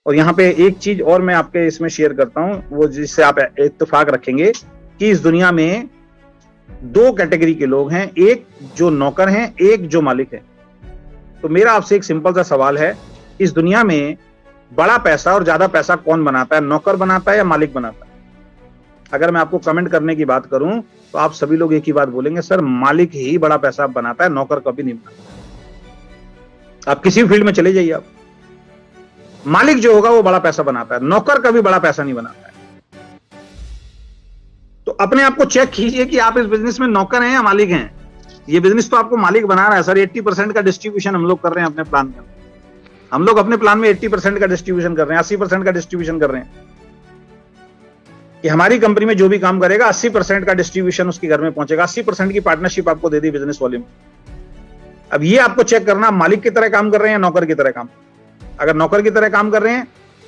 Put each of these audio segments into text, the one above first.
और यहाँ पे एक चीज और मैं आपके इसमें शेयर करता हूँ, वो जिससे आप इत्तेफाक रखेंगे कि इस दुनिया में दो कैटेगरी के लोग हैं, एक जो नौकर हैं, एक जो मालिक है। तो मेरा आपसे एक सिंपल सा सवाल है, इस दुनिया में बड़ा पैसा और ज्यादा पैसा कौन बनाता है, नौकर बनाता है या मालिक बनाता है? अगर मैं आपको कमेंट करने की बात करूं तो आप सभी लोग एक ही बात बोलेंगे, सर मालिक ही बड़ा पैसा बनाता है, नौकर कभी नहीं बनाता। आप किसी फील्ड में चले जाइए, आप मालिक जो होगा वो बड़ा पैसा बनाता है, नौकर कभी बड़ा पैसा नहीं बनाता है। तो अपने आप को चेक कीजिए कि आप इस बिजनेस में नौकर हैं या मालिक हैं। ये बिजनेस तो आपको मालिक बना रहा है सर। 80% का डिस्ट्रीब्यूशन हम लोग कर रहे हैं अपने प्लान में। हम लोग अपने प्लान में 80% का डिस्ट्रीब्यूशन कर रहे हैं, 80% का डिस्ट्रीब्यूशन कर रहे हैं कि हमारी कंपनी में जो भी काम करेगा 80% का डिस्ट्रीब्यूशन उसके घर में पहुंचेगा। 80% की पार्टनरशिप आपको दे दी बिजनेस वॉल्यूम। अब ये आपको चेक करना, मालिक की तरह काम कर रहे हैं या नौकर की तरह काम। अगर नौकर की तरह काम कर रहे हैं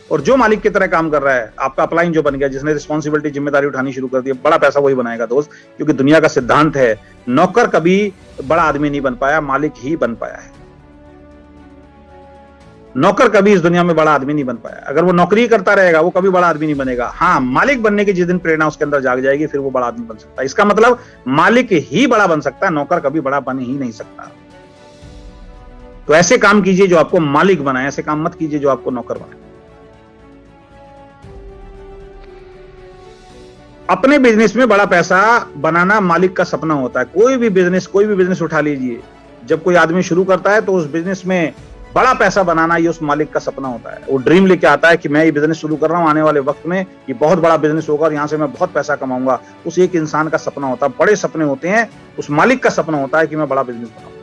और जो मालिक की तरह काम कर रहा है, आपका अपलाइन जो बन गया, जिसने रिस्पॉन्सिबिलिटी जिम्मेदारी उठानी शुरू कर दी, बड़ा पैसा वही बनाएगा दोस्त। क्योंकि दुनिया का सिद्धांत है, नौकर कभी बड़ा आदमी नहीं बन पाया, मालिक ही बन पाया है। नौकर कभी इस दुनिया में बड़ा आदमी नहीं बन पाया। अगर वो नौकरी करता रहेगा वो कभी बड़ा आदमी नहीं बनेगा। हाँ, मालिक बनने की जिस दिन प्रेरणा उसके अंदर जाग जाएगी फिर वो बड़ा आदमी बन सकता है। इसका मतलब मालिक ही बड़ा बन सकता है, नौकर कभी बड़ा बन ही नहीं सकता। तो ऐसे काम कीजिए जो आपको मालिक बनाए, ऐसे काम मत कीजिए जो आपको नौकर बनाए। अपने बिजनेस में बड़ा पैसा बनाना मालिक का सपना होता है। कोई भी बिजनेस उठा लीजिए, जब कोई आदमी शुरू करता है तो उस बिजनेस में बड़ा पैसा बनाना ये उस मालिक का सपना होता है। वो ड्रीम लेके आता है कि मैं ये बिजनेस शुरू कर रहा हूं, आने वाले वक्त में ये बहुत बड़ा बिजनेस होगा और यहां से मैं बहुत पैसा कमाऊंगा। उस एक इंसान का सपना होता है, बड़े सपने होते हैं। उस मालिक का सपना होता है कि मैं बड़ा बिजनेस बनाऊं,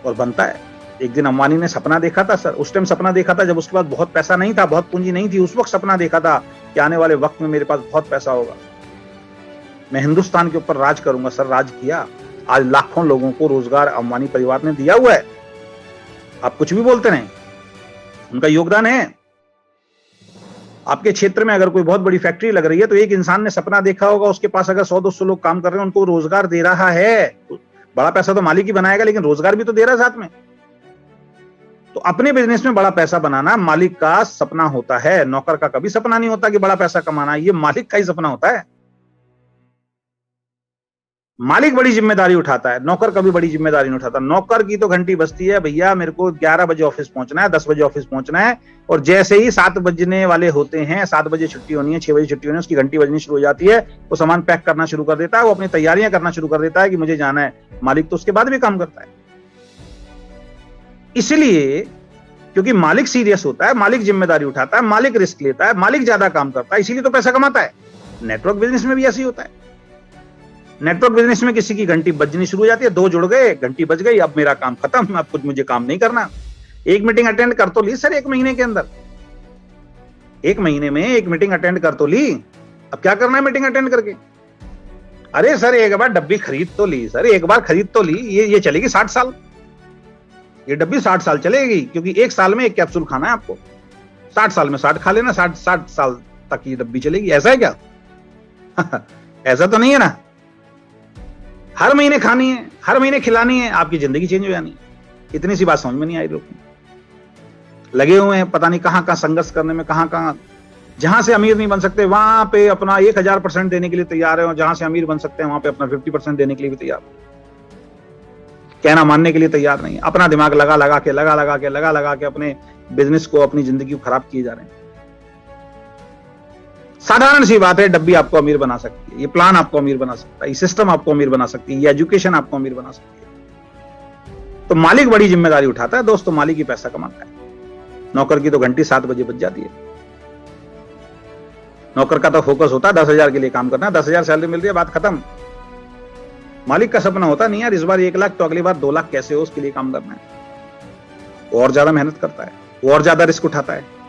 और बनता है। एक दिन अंबानी ने सपना देखा था सर, उस टाइम सपना देखा था जब उसके पास बहुत पैसा नहीं था, बहुत पूंजी नहीं थी। उस वक्त सपना देखा था कि आने वाले वक्त में मेरे पास बहुत पैसा होगा, मैं हिंदुस्तान के ऊपर राज करूंगा। सर, राज किया। आज लाखों लोगों को रोजगार अंबानी परिवार ने दिया हुआ है। आप कुछ भी बोलते नहीं, उनका योगदान है। आपके क्षेत्र में अगर कोई बहुत बड़ी फैक्ट्री लग रही है तो एक इंसान ने सपना देखा होगा, उसके पास अगर 100-200 लोग काम कर रहे हैं, उनको रोजगार दे रहा है। बड़ा पैसा तो मालिक ही बनाएगा, लेकिन रोजगार भी तो दे रहा है साथ में। तो अपने बिजनेस में बड़ा पैसा बनाना मालिक का सपना होता है, नौकर का कभी सपना नहीं होता कि बड़ा पैसा कमाना। ये मालिक का ही सपना होता है। मालिक बड़ी जिम्मेदारी उठाता है, नौकर कभी बड़ी जिम्मेदारी नहीं उठाता। नौकर की तो घंटी बजती है, भैया मेरे को 11 बजे ऑफिस पहुंचना है, 10 बजे ऑफिस पहुंचना है, और जैसे ही 7 बजने वाले होते हैं, 7 बजे छुट्टी होनी है, 6 बजे छुट्टी होनी है, उसकी घंटी बजनी शुरू हो जाती है। वो सामान पैक करना शुरू कर देता है, वो अपनी तैयारियां करना शुरू कर देता है कि मुझे जाना है। मालिक तो उसके बाद भी काम करता है। इसलिए क्योंकि मालिक सीरियस होता है, मालिक जिम्मेदारी उठाता है, मालिक रिस्क लेता है, मालिक ज्यादा काम करता है, इसीलिए तो पैसा कमाता है। नेटवर्क बिजनेस में भी ऐसे ही होता है। नेटवर्क बिजनेस में किसी की घंटी बजनी शुरू हो जाती है, 2 जुड़ गए, घंटी बज गई, अब मेरा काम खत्म, अब कुछ मुझे काम नहीं करना। एक मीटिंग अटेंड कर तो ली सर 1 महीने के अंदर, 1 महीने में 1 मीटिंग अटेंड कर तो ली, अब क्या करना है मीटिंग अटेंड करके? अरे सर एक बार डब्बी खरीद तो ली, सर एक बार खरीद तो ली, ये चलेगी 60 साल, ये डब्बी 60 साल चलेगी, क्योंकि 1 साल में 1 कैप्सूल खाना है आपको। 60 साल में 60 खा लेना, 60 साल तक ये डब्बी चलेगी। ऐसा है क्या? ऐसा तो नहीं है ना। हर महीने खानी है, हर महीने खिलानी है, आपकी जिंदगी चेंज हो जानी है। इतनी सी बात समझ में नहीं आई। लोग लगे हुए हैं पता नहीं कहां संघर्ष करने में, कहां जहां से अमीर नहीं बन सकते वहां पे अपना 1000% देने के लिए तैयार है, और जहां से अमीर बन सकते हैं वहां पे अपना 50% देने के लिए भी तैयार, कहना मानने के लिए तैयार नहीं है। अपना दिमाग लगा के अपने बिजनेस को, अपनी जिंदगी को खराब किए जा रहे हैं। साधारण सी बात है, डब्बी आपको अमीर बना सकती है, ये प्लान आपको अमीर बना सकता है, ये सिस्टम आपको अमीर बना सकती है, ये एजुकेशन आपको अमीर बना सकती है। तो मालिक बड़ी जिम्मेदारी उठाता है दोस्तों, मालिक ही पैसा कमाता है। नौकर की तो घंटी 7 बजे बज जाती है। नौकर का तो फोकस होता है 10,000 के लिए काम करना है, 10,000 सैलरी मिल रही है, बात खत्म। मालिक का सपना होता नहीं यार इस बार 1 लाख तो अगली बार 2 लाख कैसे हो, उसके लिए काम करना है। वो और ज्यादा मेहनत करता है, वो और ज्यादा रिस्क उठाता है।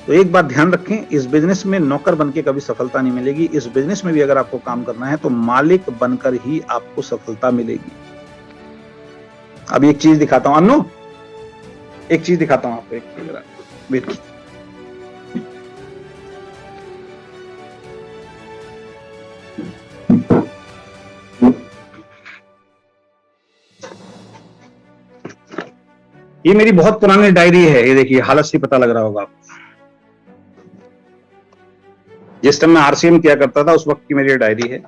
तो एक बात ध्यान रखें, इस बिजनेस में नौकर बनके कभी सफलता नहीं मिलेगी। इस बिजनेस में भी अगर आपको काम करना है तो मालिक बनकर ही आपको सफलता मिलेगी। अब एक चीज दिखाता हूं अन्नू, एक चीज दिखाता हूं आपको, एक वेट। ये मेरी बहुत पुरानी डायरी है, ये देखिए, हालत से पता लग रहा होगा आपको। जिस टाइम मैं आरसीएम किया करता था उस वक्त की मेरी डायरी है।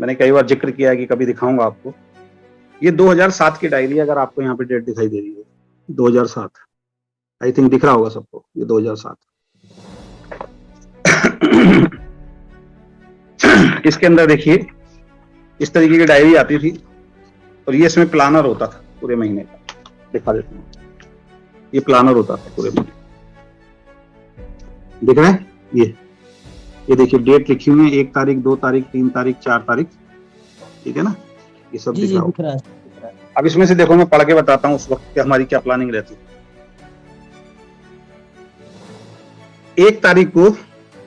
मैंने कई बार जिक्र किया है कि कभी दिखाऊंगा आपको। ये 2007 की डायरी है, अगर आपको यहाँ पे डेट दिखाई दे रही है 2007, आई थिंक दिख रहा होगा सबको, ये 2007। इसके अंदर देखिए इस तरीके की डायरी आती थी और ये इसमें प्लानर होता था पूरे महीने का, दिखा देता हूँ। ये प्लानर होता था पूरे महीने, दिख रहा है? ये देखिए डेट लिखी हुई है, 1 तारीख, 2 तारीख, 3 तारीख, 4 तारीख, ठीक है ना? ये सब दिख रहा है। अब इसमें से देखो, मैं पढ़ के बताता हूँ उस वक्त की हमारी क्या प्लानिंग रहती है। 1 तारीख को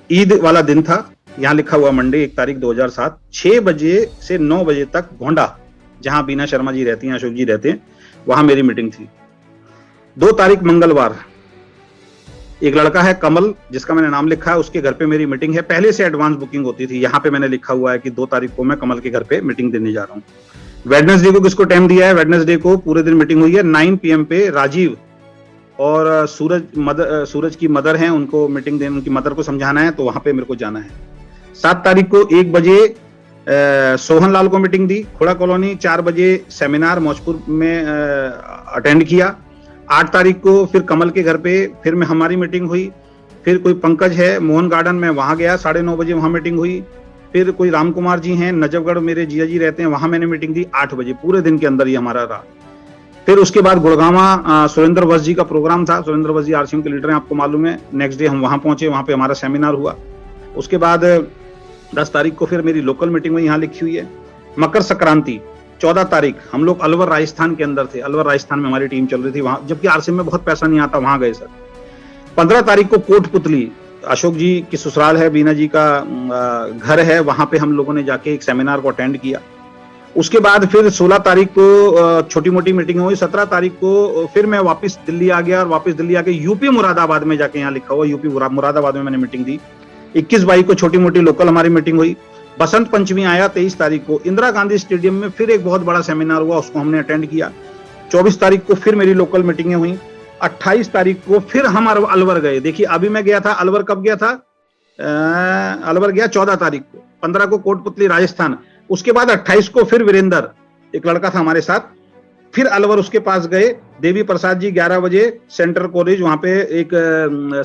ईद वाला दिन था, यहाँ लिखा हुआ मंडे 1 तारीख 2007, 6 बजे से 9 बजे तक गोंडा, जहां बीना शर्मा जी रहती हैं, अशोक जी रहते हैं, वहां मेरी मीटिंग थी। 2 तारीख मंगलवार, एक लड़का है कमल जिसका मैंने नाम लिखा है, उसके घर पे मेरी मीटिंग है। पहले से एडवांस बुकिंग होती थी, यहाँ पे मैंने लिखा हुआ है कि 2 तारीख को मैं कमल के घर पे मीटिंग देने जा रहा हूँ। वेडनेसडे को किसको टाइम दिया है? वेडनेसडे को पूरे दिन मीटिंग हुई है, 9 PM पे राजीव और सूरज की मदर है, उनको मीटिंग देने, उनकी मदर को समझाना है, तो वहां पे मेरे को जाना है। 7 तारीख को 1 बजे सोहन लाल को मीटिंग दी, खोड़ा कॉलोनी। 4 बजे सेमिनार मौजपुर में अटेंड किया। 8 तारीख को फिर कमल के घर पे फिर में हमारी मीटिंग हुई। फिर कोई पंकज है मोहन गार्डन में, वहां गया, 9:30 बजे वहां मीटिंग हुई। फिर कोई राम कुमार जी हैं नजफगढ़, मेरे जिया जी रहते हैं, वहां मैंने मीटिंग दी 8 बजे। पूरे दिन के अंदर ही हमारा रहा। फिर उसके बाद गुड़गावा सुरेंद्र वस जी का प्रोग्राम था। सुरेंद्र वस जी आरसीएम के लीडर हैं, आपको मालूम है। नेक्स्ट डे हम वहां पहुंचे, वहां पे हमारा सेमिनार हुआ। उसके बाद 10 तारीख को फिर मेरी लोकल मीटिंग में यहाँ लिखी हुई है। मकर संक्रांति 14 तारीख हम लोग अलवर राजस्थान के अंदर थे, अलवर राजस्थान में हमारी टीम चल रही थी वहां, जबकि आरसीएम में बहुत पैसा नहीं आता, वहां गए सर। 15 तारीख को कोटपुतली, अशोक जी की ससुराल है, बीना जी का घर है, वहां पे हम लोगों ने जाके एक सेमिनार को अटेंड किया। उसके बाद फिर 16 तारीख को छोटी मोटी मीटिंग हुई। 17 तारीख को फिर मैं वापस दिल्ली आ गया, और वापस दिल्ली आके यूपी मुरादाबाद में जाके, यहाँ लिखा हुआ यूपी मुरादाबाद में मैंने मीटिंग दी। 21-22 को छोटी मोटी लोकल हमारी मीटिंग हुई। बसंत पंचमी आया 23 तारीख को, इंदिरा गांधी स्टेडियम में फिर एक बहुत बड़ा सेमिनार हुआ, उसको हमने अटेंड किया। 24 तारीख को फिर मेरी लोकल मीटिंगें हुई। 28 तारीख को फिर हम अलवर गए। देखिए अभी मैं गया था अलवर, कब गया था? अलवर गया 14 तारीख को। 15 को कोटपुतली राजस्थान। उसके बाद 28 को फिर वीरेंद्र, एक लड़का था हमारे साथ, फिर अलवर उसके पास गए। देवी प्रसाद जी 11 बजे सेंट्रल कॉलेज, वहां पे एक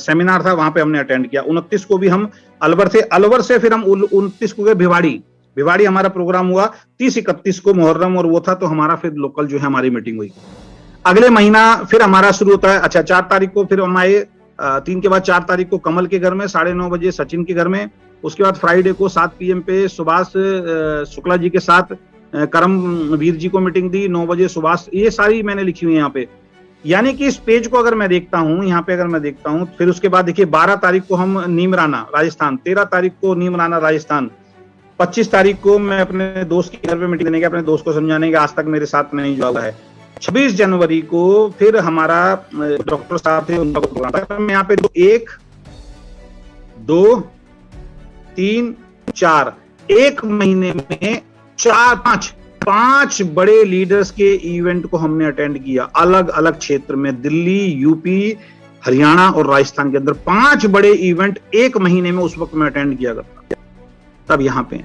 सेमिनार था, वहां पे हमने अटेंड किया। 29 को भी हम अलवर थे। अलवर से फिर हम 29 को गए भिवाड़ी हमारा प्रोग्राम हुआ। 30-31 को मुहर्रम और वो था, तो हमारा फिर लोकल जो है हमारी मीटिंग हुई। अगले महीना फिर हमारा शुरू होता है। अच्छा, 4 तारीख को फिर हम आए, 3 के बाद 4 तारीख को कमल के घर में, 9:30 बजे सचिन के घर में। उसके बाद फ्राइडे को 7 PM पे सुभाष शुक्ला जी के साथ करमवीर जी को मीटिंग दी, 9 बजे सुभाष। ये सारी मैंने लिखी हुई है यहाँ पे। यानी कि इस पेज को अगर मैं देखता हूँ, यहाँ पे अगर मैं देखता हूँ, फिर उसके बाद देखिए 12 तारीख को हम नीमराना राजस्थान, 13 तारीख को नीमराना राजस्थान, 25 तारीख को मैं अपने दोस्त के घर पे मीटिंग देने गया, अपने दोस्त को समझाने के, आज तक मेरे साथ नहीं जुड़ा हुआ है। 26 जनवरी को फिर हमारा डॉक्टर साहब थे, उनका प्रोग्राम था। मैं यहाँ पे 1, 2, 3, 4, एक महीने में 5 बड़े लीडर्स के इवेंट को हमने अटेंड किया, अलग अलग क्षेत्र में, दिल्ली, यूपी, हरियाणा और राजस्थान के अंदर 5 बड़े इवेंट एक महीने में उस वक्त मैं अटेंड किया करता। तब यहाँ पे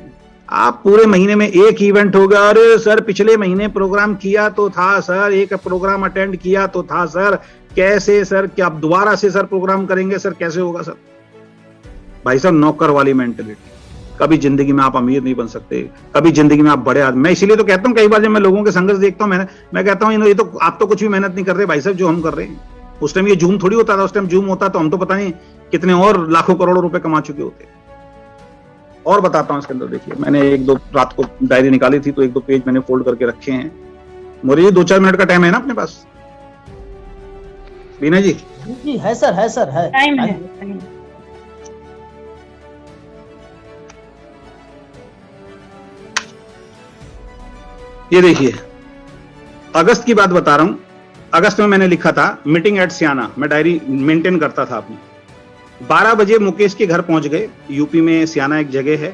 आप पूरे महीने में एक इवेंट होगा। अरे सर पिछले महीने प्रोग्राम किया तो था सर, एक प्रोग्राम अटेंड किया तो था सर, कैसे सर, क्या आप दोबारा से सर प्रोग्राम करेंगे सर, कैसे होगा सर? भाई साहब नौकर वाली मेंटेलिटी। कभी जिंदगी में आप अमीर नहीं बन सकते, कभी जिंदगी में आप बड़े आदमी। मैं इसीलिए तो कहता हूँ, कई बार जब मैं लोगों के संघर्ष देखता हूँ, मैं कहता हूँ ये तो आप तो कुछ भी मेहनत नहीं कर रहे भाई साहब, जो हम कर रहे हैं। उस टाइम ये जूम थोड़ी होता था, उस टाइम जूम होता तो हम तो पता नहीं कितने और लाखों करोड़ों रुपए कमा चुके होते। और बताता हूँ इसके अंदर, देखिए मैंने 1-2 रात को डायरी निकाली थी, तो 1-2 पेज मैंने फोल्ड करके रखे हैं। मोरी जी 2-4 मिनट का टाइम है ना अपने पास? बीना जी? जी है सर, है टाइम है। ये देखिए अगस्त की बात बता रहा हूं। अगस्त में मैंने लिखा था मीटिंग एट सियाना, मैं डायरी मेंटेन करता था अपनी। 12 बजे मुकेश के घर पहुंच गए, यूपी में सियाना एक जगह है,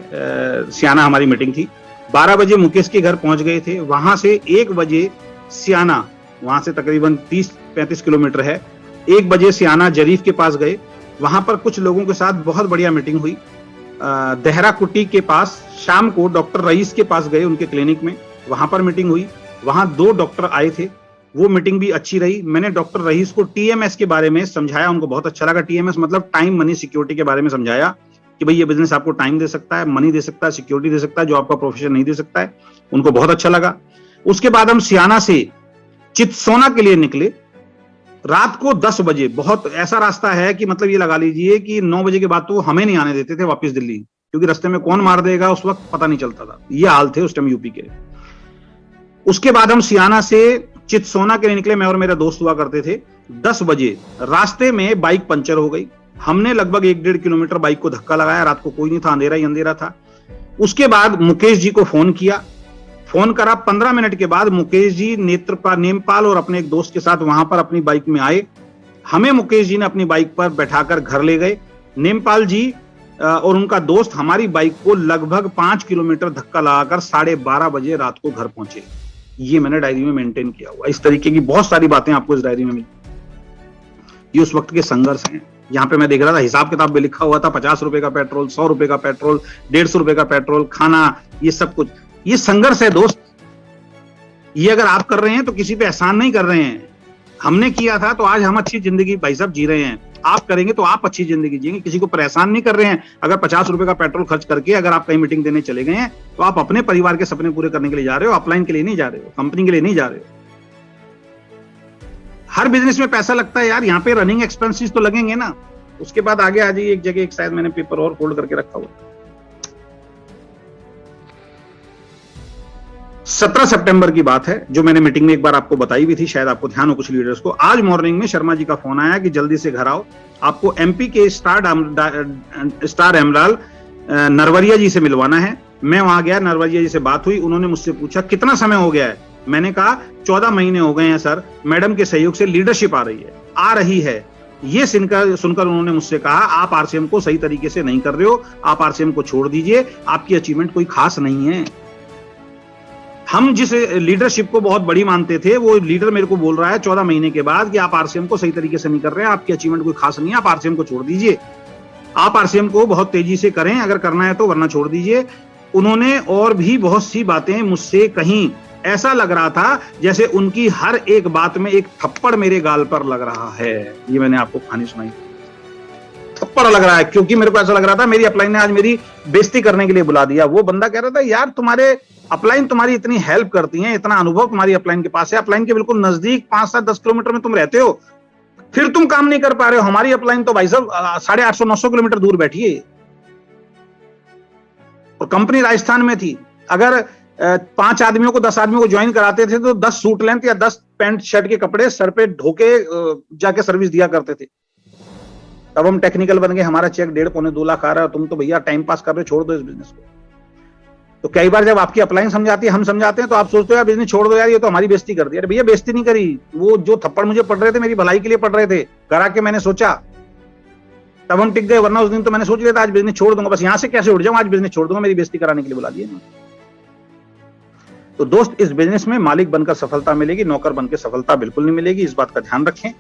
सियाना हमारी मीटिंग थी। 12 बजे मुकेश के घर पहुंच गए थे। वहां से 1 बजे सियाना वहां से तकरीबन 30-35 किलोमीटर है। 1 बजे सियाना जरीफ के पास गए, वहां पर कुछ लोगों के साथ बहुत बढ़िया मीटिंग हुई। देहरा कुटी के पास शाम को डॉक्टर रईस के पास गए, उनके क्लिनिक में, वहां पर मीटिंग हुई। वहां 2 डॉक्टर आए थे, वो मीटिंग भी अच्छी रही। मैंने डॉक्टर रईस को टीएमएस के बारे में समझाया, उनको बहुत अच्छा लगा। टीएमएस मतलब टाइम मनी सिक्योरिटी के बारे में समझाया कि भाई ये बिजनेस आपको टाइम दे सकता है, मनी दे सकता है, सिक्योरिटी दे सकता है, जो आपका प्रोफेशन नहीं दे सकता है। उनको बहुत अच्छा लगा। उसके बाद हम सियाना से चितसोना के लिए निकले रात को 10 बजे। बहुत ऐसा रास्ता है कि मतलब ये लगा लीजिए कि 9 बजे के बाद तो हमें नहीं आने देते थे वापस दिल्ली, क्योंकि रास्ते में कौन मार देगा उस वक्त पता नहीं चलता था। ये हाल थे उस टाइम यूपी के। उसके बाद हम सियाना से चितसोना के लिए निकले, मैं और मेरे दोस्त हुआ करते थे। 10 बजे रास्ते में बाइक पंचर हो गई। हमने लगभग 1-1.5 किलोमीटर बाइक को धक्का लगाया। रात को कोई नहीं था, अंधेरा ही अंधेरा था। उसके बाद मुकेश जी को फोन किया, फोन करा। 15 मिनट के बाद मुकेश जी नेमपाल और अपने एक दोस्त के साथ वहां पर अपनी बाइक में आए। हमें मुकेश जी ने अपनी बाइक पर बैठाकर घर ले गए। नेमपाल जी और उनका दोस्त हमारी बाइक को लगभग 5 किलोमीटर धक्का लगाकर 12:30 बजे रात को घर पहुंचे। ये मैंने डायरी में मेंटेन किया हुआ। इस तरीके की बहुत सारी बातें आपको इस डायरी में मिली। ये उस वक्त के संघर्ष हैं। यहाँ पे मैं देख रहा था, हिसाब किताब में लिखा हुआ था 50 रुपए का पेट्रोल, 100 रुपए का पेट्रोल, 150 रुपए का पेट्रोल, खाना, ये सब कुछ। ये संघर्ष है दोस्त। ये अगर आप कर रहे हैं तो किसी पे एहसान नहीं कर रहे हैं। हमने किया था तो आज हम अच्छी जिंदगी भाई साहब जी रहे हैं। आप करेंगे तो आप अच्छी जिंदगी जिएंगे, किसी को परेशान नहीं कर रहे हैं। अगर 50 रुपए का पेट्रोल खर्च करके अगर आप कहीं मीटिंग देने चले गए हैं तो आप अपने परिवार के सपने पूरे करने के लिए जा रहे हो, अपलाइन के लिए नहीं जा रहे हो, कंपनी के लिए नहीं जा रहे हो। हर बिजनेस में पैसा लगता है यार, यहाँ पे रनिंग एक्सपेंसेस तो लगेंगे ना। उसके बाद आगे आ जाइए, एक जगह एक शायद मैंने पेपर और फोल्ड करके रखा हुआ। 17 सितंबर की बात है, जो मैंने मीटिंग में एक बार आपको बताई भी थी, शायद आपको ध्यान हो कुछ लीडर्स को। आज मॉर्निंग में शर्मा जी का फोन आया कि जल्दी से घर आओ, आपको एमपी के स्टार एमराल नरवरिया जी से मिलवाना है। मैं वहां गया, नरवरिया जी से बात हुई। उन्होंने मुझसे पूछा कितना समय हो गया है। मैंने कहा 14 महीने हो गए हैं सर, मैडम के सहयोग से लीडरशिप आ रही है। ये सुनकर उन्होंने मुझसे कहा आप आरसीएम को सही तरीके से नहीं कर रहे हो, आप आरसीएम को छोड़ दीजिए, आपकी अचीवमेंट कोई खास नहीं है। हम जिस लीडरशिप को बहुत बड़ी मानते थे, वो लीडर मेरे को बोल रहा है 14 महीने के बाद कि आप आरसीएम को सही तरीके से नहीं कर रहे हैं, आपकी अचीवमेंट कोई खास नहीं है, आप आरसीएम को छोड़ दीजिए। आप आरसीएम को बहुत तेजी से करें अगर करना है तो, वरना छोड़ दीजिए। उन्होंने और भी बहुत सी बातें मुझसे कहीं। ऐसा लग रहा था जैसे उनकी हर एक बात में एक थप्पड़ मेरे गाल पर लग रहा है। ये मैंने आपको कहानी सुनाई, थप्पड़ लग रहा है, क्योंकि मेरे को ऐसा लग रहा था मेरी अपलाइन ने आज मेरी बेइज्जती करने के लिए बुला दिया। वो बंदा कह रहा था यार तुम्हारे अपलाइन तुम्हारी इतनी हेल्प करती है, इतना अनुभव तुम्हारी अपलाइन के पास है, अपलाइन के बिल्कुल नजदीक 5-7-10 किलोमीटर में तुम रहते हो, फिर तुम काम नहीं कर पा रहे हो। हमारी अपलाइन तो भाई साहब 850-900 किलोमीटर दूर बैठी है और कंपनी राजस्थान में थी। अगर 5 आदमियों को 10 आदमियों को ज्वाइन कराते थे तो 10 सूट लेंथ या 10 पैंट शर्ट के कपड़े सर पे ढोके जाके सर्विस दिया करते थे। तब हम टेक्निकल बन गए, हमारा चेक 1.5-2 लाख आ रहा है, तुम तो भैया टाइम पास कर रहे हो, छोड़ दो इस बिजनेस को। तो कई बार जब आपकी अपलाइन समझाती है, हम समझाते हैं, तो आप सोचते हो यार बिजनेस छोड़ दो यार, ये तो हमारी बेइज्जती कर दी। अरे भैया बेइज्जती नहीं करी, वो जो थप्पड़ मुझे पड़ रहे थे मेरी भलाई के लिए पड़ रहे थे। घर आके मैंने सोचा, तब हम टिक गए, वरना उस दिन तो मैंने सोच लिया था आज बिजनेस छोड़ दूंगा, बस यहां से कैसे उठ जाऊं, आज बिजनेस छोड़ दूंगा, मेरी बेइज्जती कराने के लिए बुला दिया। तो दोस्त, इस बिजनेस में मालिक बनकर सफलता मिलेगी, नौकर बनकर सफलता बिल्कुल नहीं मिलेगी, इस बात का ध्यान रखें।